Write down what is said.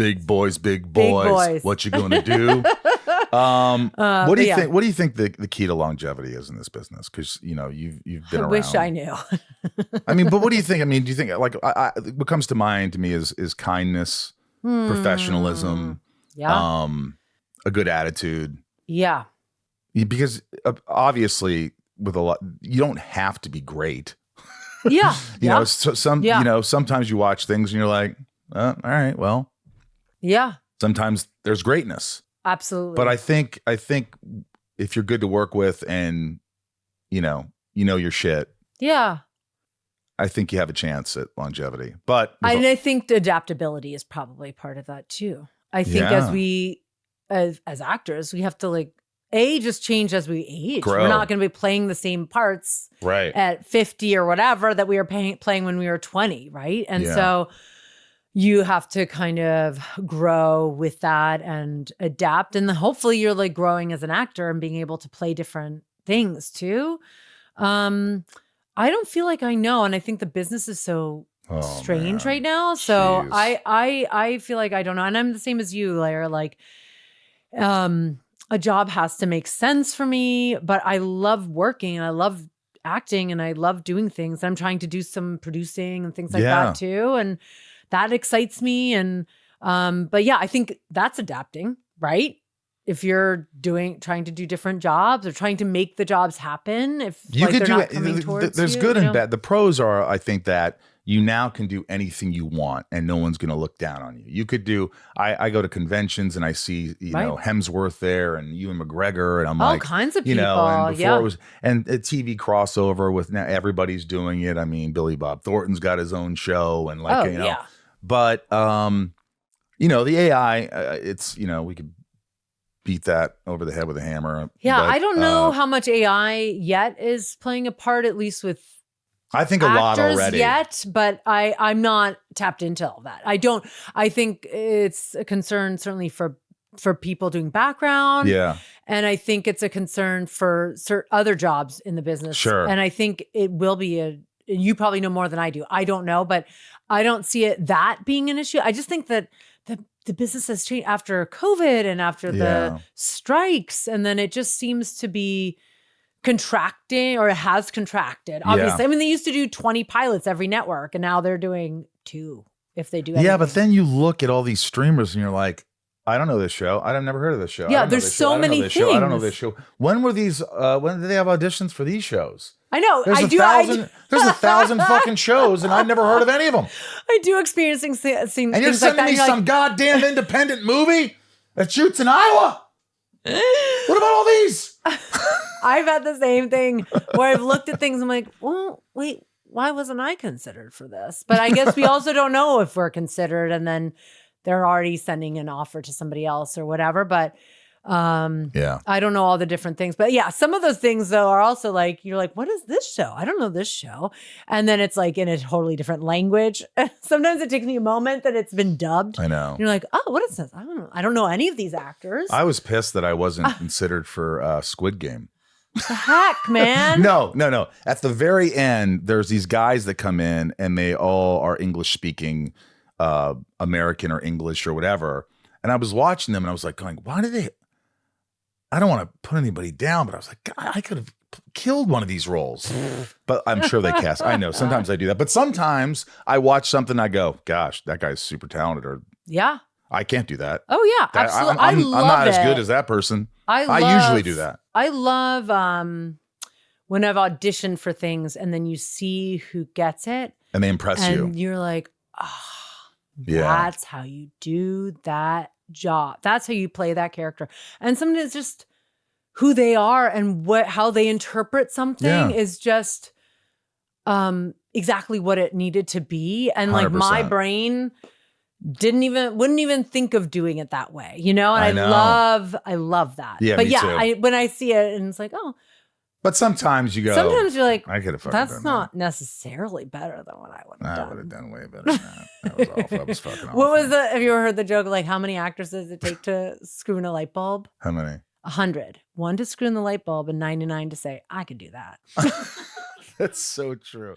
Big boys, Big boys. What you gonna do? What do you yeah. think? What do you think the key to longevity is in this business? Because you've been I around. wish I knew. I mean, but what do you think? I mean, do you think like what comes to mind to me is kindness, professionalism, Yeah. a good attitude. Yeah. Because obviously, with a lot, you don't have to be great. Yeah. you know, some Yeah. you know, sometimes you watch things and you're like, all right, well, Yeah. sometimes there's greatness. Absolutely. But I think if you're good to work with and you know your shit, yeah. I think you have a chance at longevity. But I think the adaptability is probably part of that too. I think as actors, we have to like just change as we age. Grow. We're not going to be playing the same parts at 50 or whatever that we were playing when we were 20, right? And so you have to kind of grow with that and adapt. And hopefully you're like growing as an actor and being able to play different things too. I don't feel like I know. And I think the business is so strange right now. So I feel like I don't know. And I'm the same as you, Lair. Like, a job has to make sense for me, but I love working and I love acting and I love doing things. I'm trying to do some producing and things like that too. And that excites me. And, but yeah, I think that's adapting, right? If you're trying to do different jobs or trying to make the jobs happen, if you like, could they're do not it, coming towards there's you, good and bad. The pros are, I think, that you now can do anything you want and no one's going to look down on you. You could do, I go to conventions and I see, you know, Hemsworth there and Ewan McGregor and I'm all like, kinds of you people. know, and before it was, and a TV crossover with now everybody's doing it. I mean, Billy Bob Thornton's got his own show and like, you know, but, you know, the AI, it's, you know, we could beat that over the head with a hammer. Yeah. But, I don't know how much AI yet is playing a part, at least with I think a lot already yet, but I'm not tapped into all that. I think it's a concern certainly for people doing background. Yeah. And I think it's a concern for other jobs in the business. Sure. And I think it will be you probably know more than I do. I don't know, but I don't see that being an issue. I just think that the business has changed after COVID and after the strikes. And then it just seems to be contracting, or it has contracted. Obviously. I mean, they used to do 20 pilots every network and now they're doing 2 if they do anything. Yeah, but then you look at all these streamers and you're like, I don't know this show. I've never heard of this show. Yeah, there's so many things. I don't know this show. When were these when did they have auditions for these shows? I know. There's there's 1,000 fucking shows and I've never heard of any of them. I do experiencing things and you're sending me some goddamn independent movie that shoots in Iowa? What about all these? I've had the same thing where I've looked at things. I'm like, well, wait, why wasn't I considered for this? But I guess we also don't know if we're considered, and then they're already sending an offer to somebody else or whatever. But I don't know all the different things. But yeah, some of those things though are also like, you're like, what is this show? I don't know this show. And then it's like in a totally different language. Sometimes it takes me a moment that it's been dubbed. I know. You're like, oh, what is this? I don't know. I don't know any of these actors. I was pissed that I wasn't considered for Squid Game. What the heck, man? No. At the very end, there's these guys that come in and they all are English speaking, American or English or whatever. And I was watching them and I was like going, why do they, I don't want to put anybody down, but I was like, God, I could have killed one of these roles. But I'm sure they cast. I know sometimes I do that. But sometimes I watch something, I go, gosh, that guy's super talented. Or I can't do that. Oh yeah, absolutely. I'm not as good as that person. I usually do that. I love when I've auditioned for things and then you see who gets it. And they impress you. And you're like, that's how you do that job. That's how you play that character. And sometimes it's just who they are and how they interpret something is just exactly what it needed to be. And like 100%. My brain wouldn't even think of doing it that way, you know? And I love that. Yeah, but me yeah, too. when I see it and it's like, oh. But sometimes you go. Sometimes you're like, I could have. That's not necessarily better than what I would have done. I would have done way better than that. That was awful. That was fucking awful. What was have you ever heard the joke like how many actors does it take to screw in a light bulb? How many? 100. 1 to screw in the light bulb and 99 to say, I could do that. That's so true.